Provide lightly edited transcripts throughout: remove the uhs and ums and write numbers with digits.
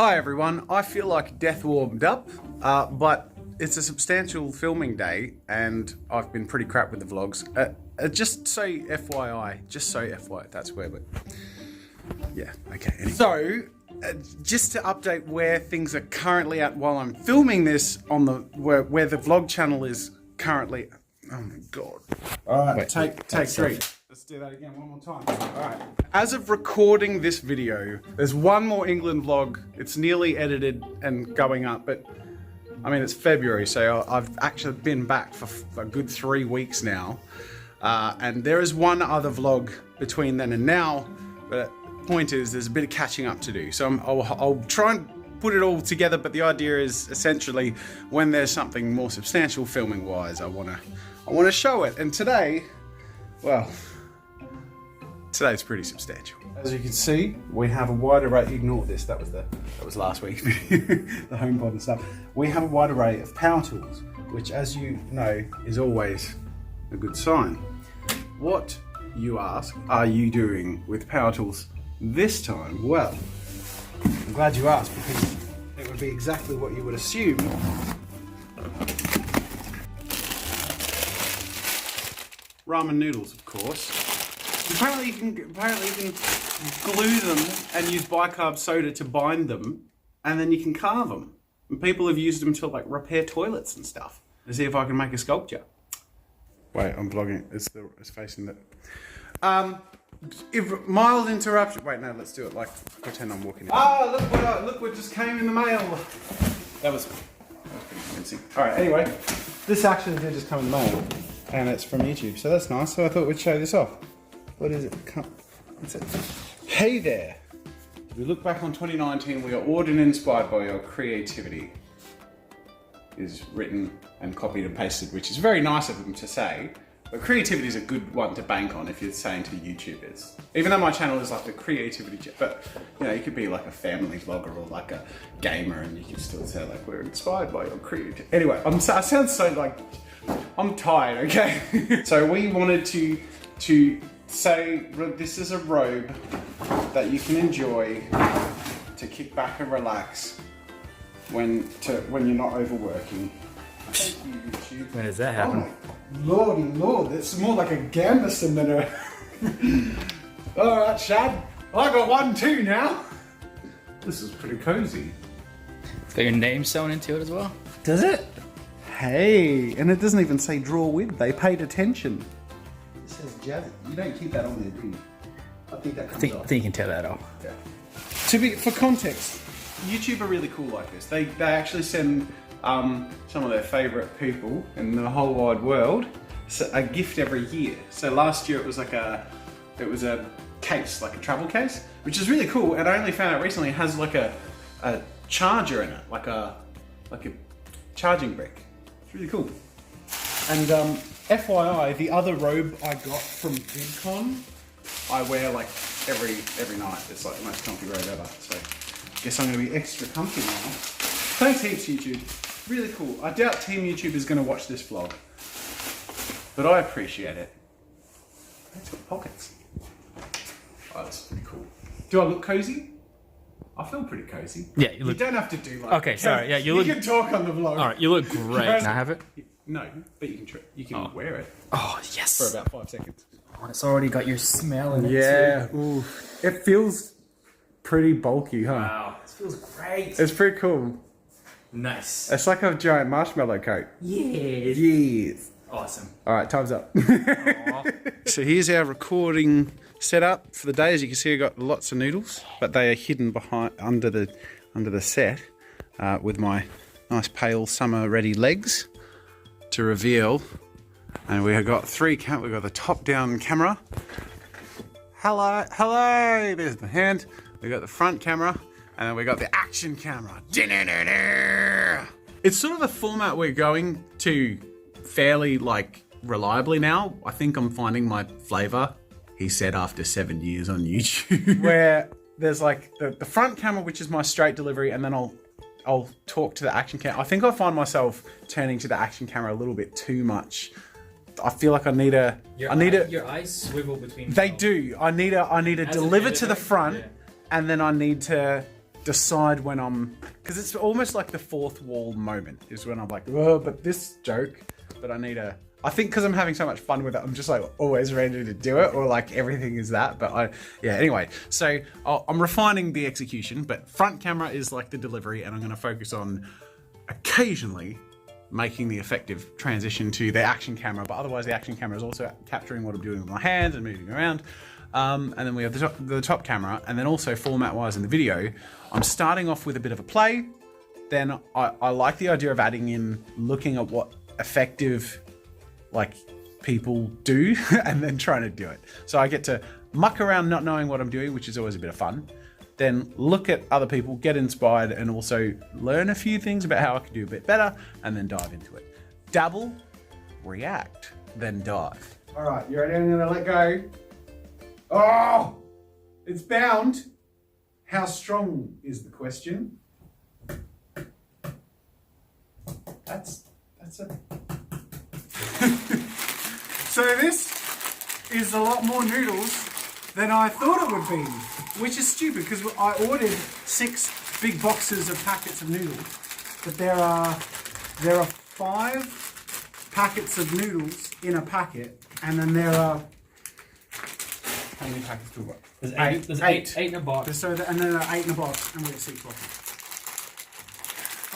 Hi everyone, I feel like death warmed up, but it's a substantial filming day and I've been pretty crap with the vlogs. Just so FYI, that's where we're... Yeah, okay. Anyway. So, just to update where things are currently at while I'm filming this on the... where the vlog channel is currently... Oh my god. Alright, take three. Let's do that again one more time. Alright. As of recording this video, there's one more England vlog. It's nearly edited and going up, but I mean, it's February, so I've actually been back for a good 3 weeks now. And there is one other vlog between then and now, but the point is there's a bit of catching up to do. So I'll try and put it all together, but the idea is essentially when there's something more substantial filming wise, I wanna show it. And today, well, today's pretty substantial. As you can see, we have a wide array. Ignore this. That was last week. The HomePod and stuff. We have a wide array of power tools, which, as you know, is always a good sign. What, you ask, are you doing with power tools this time? Well, I'm glad you asked, because it would be exactly what you would assume. Ramen noodles, of course. Apparently you can glue them and use bicarb soda to bind them, and then you can carve them. And people have used them to like repair toilets and stuff. To see if I can make a sculpture. Wait, I'm vlogging. It's facing that. If mild interruption. Wait, no, let's do it. Like pretend I'm walking in. Oh, look what just came in the mail. That was pretty convincing. All right. Anyway, this actually did just come in the mail, and it's from YouTube, so that's nice. So I thought we'd show this off. What is it? What's it? Hey there! If we look back on 2019, we are awed and inspired by your creativity. Is written and copied and pasted, which is very nice of them to say. But creativity is a good one to bank on if you're saying to YouTubers. Even though my channel is like a creativity, but you know, you could be like a family vlogger or like a gamer, and you can still say like we're inspired by your creativity. Anyway, I sound so like I'm tired. Okay, so we wanted to say this is a robe that you can enjoy to kick back and relax when you're not overworking. Thank you, YouTube. When does that happen? Oh, lordy lord, it's more like a gambeson than a... Alright, Shad, I got one too now. This is pretty cozy. It's got your name sewn into it as well? Does it? Hey, and it doesn't even say draw with, they paid attention. It says Jazza. You don't keep that on there, do you? I think that comes off. I think you can tear that off. Yeah. For context, YouTube are really cool like this. They actually send some of their favourite people in the whole wide world a gift every year. So last year it was a case, like a travel case, which is really cool. And I only found out recently it has like a charger in it, like a charging brick. It's really cool. And FYI, the other robe I got from VidCon, I wear like every night. It's like the most comfy robe ever. So I guess I'm gonna be extra comfy now. Thanks heaps, YouTube. Really cool. I doubt Team YouTube is gonna watch this vlog, but I appreciate it. It's got pockets. Oh, that's pretty cool. Do I look cozy? I feel pretty cozy. Yeah, you don't have to do like... Okay, sorry. Yeah, you can talk on the vlog. Alright, you look great. Can I have it? No, but you can wear it. Oh, yes. For about 5 seconds. Oh, it's already got your smell in it. Yeah. Ooh. It feels pretty bulky, huh? Wow, this feels great. It's pretty cool. Nice. It's like a giant marshmallow coat. Yes. Yes. Awesome. Alright, time's up. So here's our recording setup for the day. As you can see, I've got lots of noodles, but they are hidden under the set with my nice pale summer ready legs to reveal. And we have got we've got the top down camera. Hello, there's the hand. We got the front camera, and then we got the action camera. It's sort of a format we're going to fairly like reliably now. I think I'm finding my flavor, he said after 7 years on YouTube. Where there's like the front camera, which is my straight delivery, and then I'll talk to the action camera. I think I find myself turning to the action camera a little bit too much. I feel like I need a... Your eyes swivel between... They do. I need to deliver to the front, and then I need to decide when I'm, because it's almost like the fourth wall moment is when I'm like, oh, but this joke, but I think because I'm having so much fun with it, I'm just like always ready to do it, or like everything is that. But anyway, so I'm refining the execution, but front camera is like the delivery, and I'm going to focus on occasionally making the effective transition to the action camera, but otherwise the action camera is also capturing what I'm doing with my hands and moving around. And then we have the top camera, and then also format-wise in the video, I'm starting off with a bit of a play. Then I like the idea of adding in, looking at what effective like people do and then trying to do it. So I get to muck around not knowing what I'm doing, which is always a bit of fun. Then look at other people, get inspired, and also learn a few things about how I can do a bit better, and then dive into it. Dabble, react, then dive. All right, you ready? I'm gonna let go. Oh, it's bound. How strong is the question? That's a... So this is a lot more noodles than I thought it would be, which is stupid because I ordered 6 big boxes of packets of noodles, but there are 5 packets of noodles in a packet, and then there are, how many packets do we got? There's eight in a box. And then there are 8 in a box, and we have 6 boxes.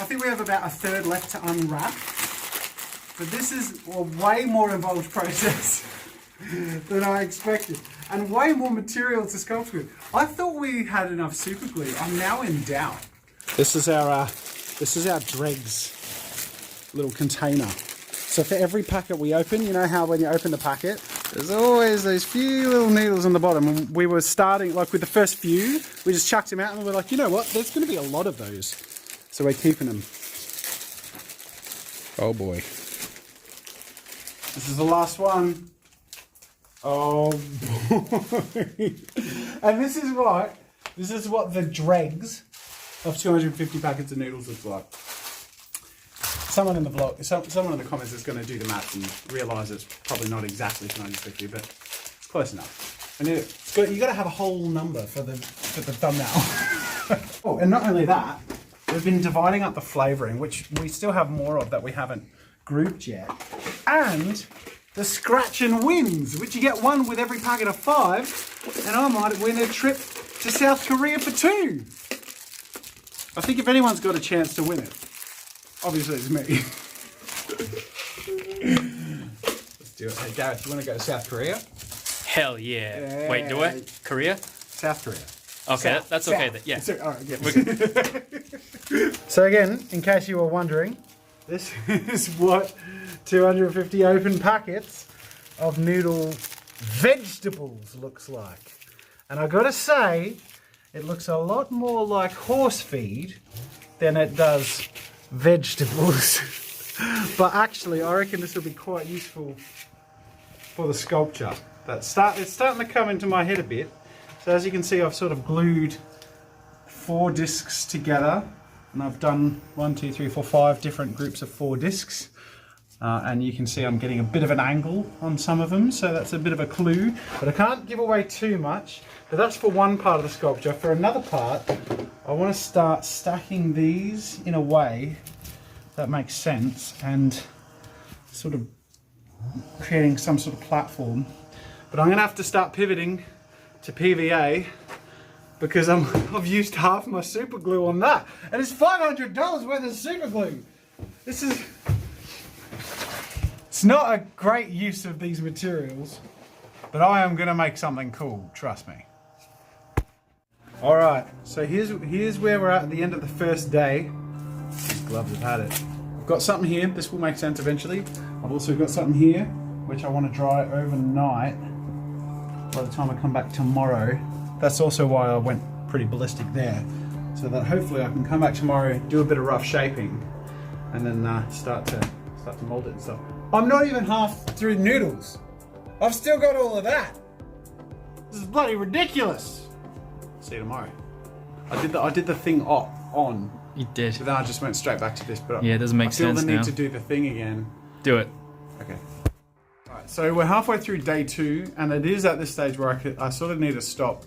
I think we have about a third left to unwrap. But this is a way more involved process than I expected, and way more material to sculpt with. I thought we had enough super glue. I'm now in doubt. This is our dregs little container. So for every packet we open, you know how when you open the packet, there's always those few little needles on the bottom. And we were starting, like with the first few, we just chucked them out and we're like, you know what, there's going to be a lot of those. So we're keeping them. Oh boy. This is the last one. Oh boy. And this is what the dregs of 250 packets of noodles looks like. Someone in the vlog, someone in the comments is going to do the maths and realise it's probably not exactly 250, but it's close enough. And you got to have a whole number for the thumbnail. Oh, and not only that, we've been dividing up the flavouring, which we still have more of that we haven't grouped yet. And the scratch and wins, which you get one with every packet of 5, and I might win a trip to South Korea for 2. I think if anyone's got a chance to win it, obviously it's me. Let's do it. Hey Gareth, do you want to go to South Korea? Hell yeah. Wait, do I? Korea? South Korea. Okay, South, that's okay then. Yeah. All right, yeah. So again, in case you were wondering, this is what 250 open packets of noodle vegetables looks like. And I gotta say, it looks a lot more like horse feed than it does vegetables. But actually, I reckon this will be quite useful for the sculpture. It's starting to come into my head a bit. So as you can see, I've sort of glued 4 discs together, and I've done 1, 2, 3, 4, 5 different groups of 4 discs. And you can see I'm getting a bit of an angle on some of them, so that's a bit of a clue. But I can't give away too much. But that's for one part of the sculpture. For another part, I want to start stacking these in a way that makes sense and sort of creating some sort of platform. But I'm going to have to start pivoting to PVA because I've used half my super glue on that. And it's $500 worth of super glue. It's not a great use of these materials, but I am going to make something cool, trust me. All right, so here's where we're at the end of the first day. These gloves have had it. I've got something here, this will make sense eventually. I've also got something here, which I want to dry overnight by the time I come back tomorrow. That's also why I went pretty ballistic there, so that hopefully I can come back tomorrow, do a bit of rough shaping, and then start to mold it and stuff. I'm not even half through the noodles. I've still got all of that. This is bloody ridiculous. See you tomorrow. I did the thing on. You did. But then I just went straight back to this. But yeah, it doesn't make sense now. I feel the need to do the thing again. Do it. Okay. Alright, so we're halfway through day 2, and it is at this stage where I sort of need to stop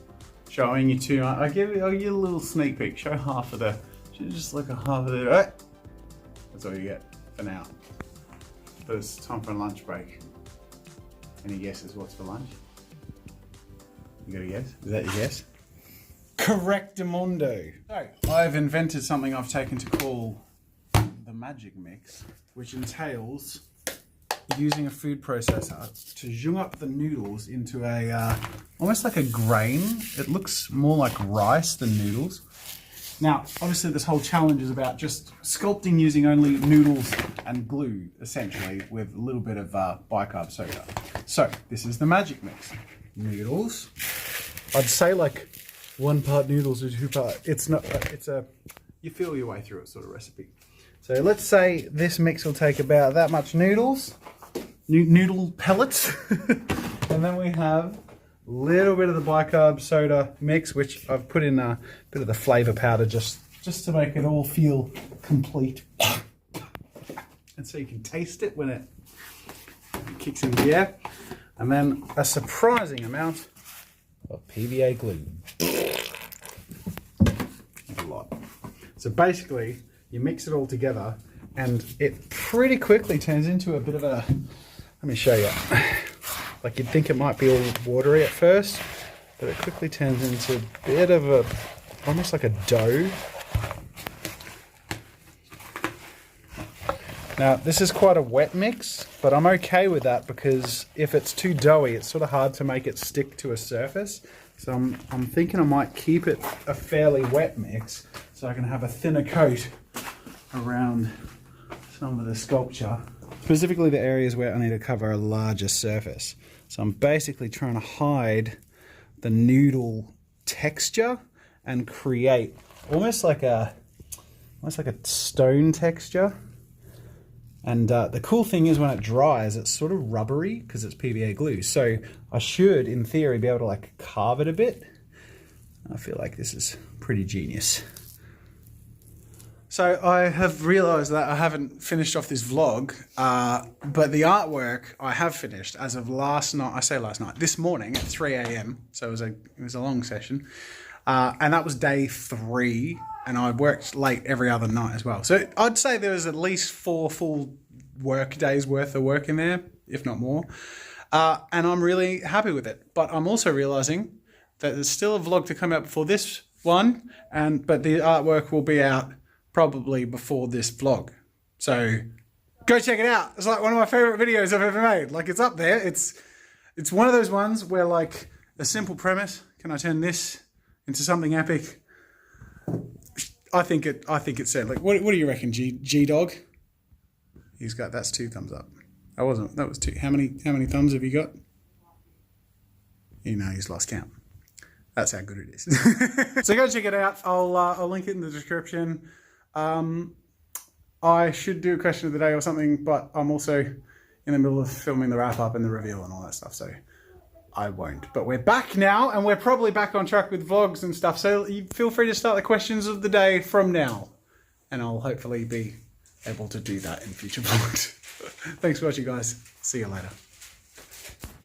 showing you too much. I'll give you a little sneak peek. Show half of the, just like a half of the, right? That's all you get for now. But it's time for a lunch break. Any guesses what's for lunch? You got a guess? Is that your guess? Correctamundo. So, I've invented something I've taken to call the magic mix, which entails using a food processor to zhung up the noodles into a, almost like a grain. It looks more like rice than noodles. Now, obviously this whole challenge is about just sculpting using only noodles and glue, essentially, with a little bit of bicarb soda. So, this is the magic mix. Noodles. I'd say like 1 part noodles or 2 part. It's not, it's a, you feel your way through it sort of recipe. So let's say this mix will take about that much noodles, noodle pellets. And then we have a little bit of the bicarb soda mix, which I've put in a bit of the flavor powder just to make it all feel complete. And so you can taste it when it kicks in the air. And then a surprising amount of PVA glue. A lot. So basically, you mix it all together and it pretty quickly turns into a bit of a, let me show you. Like you'd think it might be all watery at first, but it quickly turns into a bit of a, almost like a dough. Now, this is quite a wet mix, but I'm okay with that because if it's too doughy, it's sort of hard to make it stick to a surface. So I'm thinking I might keep it a fairly wet mix so I can have a thinner coat around some of the sculpture, specifically the areas where I need to cover a larger surface. So I'm basically trying to hide the noodle texture and create almost like a stone texture. And the cool thing is when it dries, it's sort of rubbery because it's PVA glue. So I should, in theory, be able to like carve it a bit. I feel like this is pretty genius. So I have realized that I haven't finished off this vlog, but the artwork I have finished as of last night. I say last night, this morning at 3 a.m. So it was a long session. And that was day 3, and I worked late every other night as well. So I'd say there was at least 4 full work days worth of work in there, if not more. And I'm really happy with it. But I'm also realizing that there's still a vlog to come out before this one, but the artwork will be out probably before this vlog. So go check it out. It's like one of my favorite videos I've ever made. Like it's up there. It's one of those ones where like a simple premise, can I turn this into something epic? I think it's said. Like, what do you reckon, G Dog? He's got, that's 2 thumbs up. That was 2. How many thumbs have you got? You know, he's lost count. That's how good it is. So go check it out. I'll link it in the description. I should do a question of the day or something, but I'm also in the middle of filming the wrap up and the reveal and all that stuff, so I won't. But we're back now, and we're probably back on track with vlogs and stuff, so you feel free to start the questions of the day from now, and I'll hopefully be able to do that in future vlogs. Thanks for watching, guys. See you later.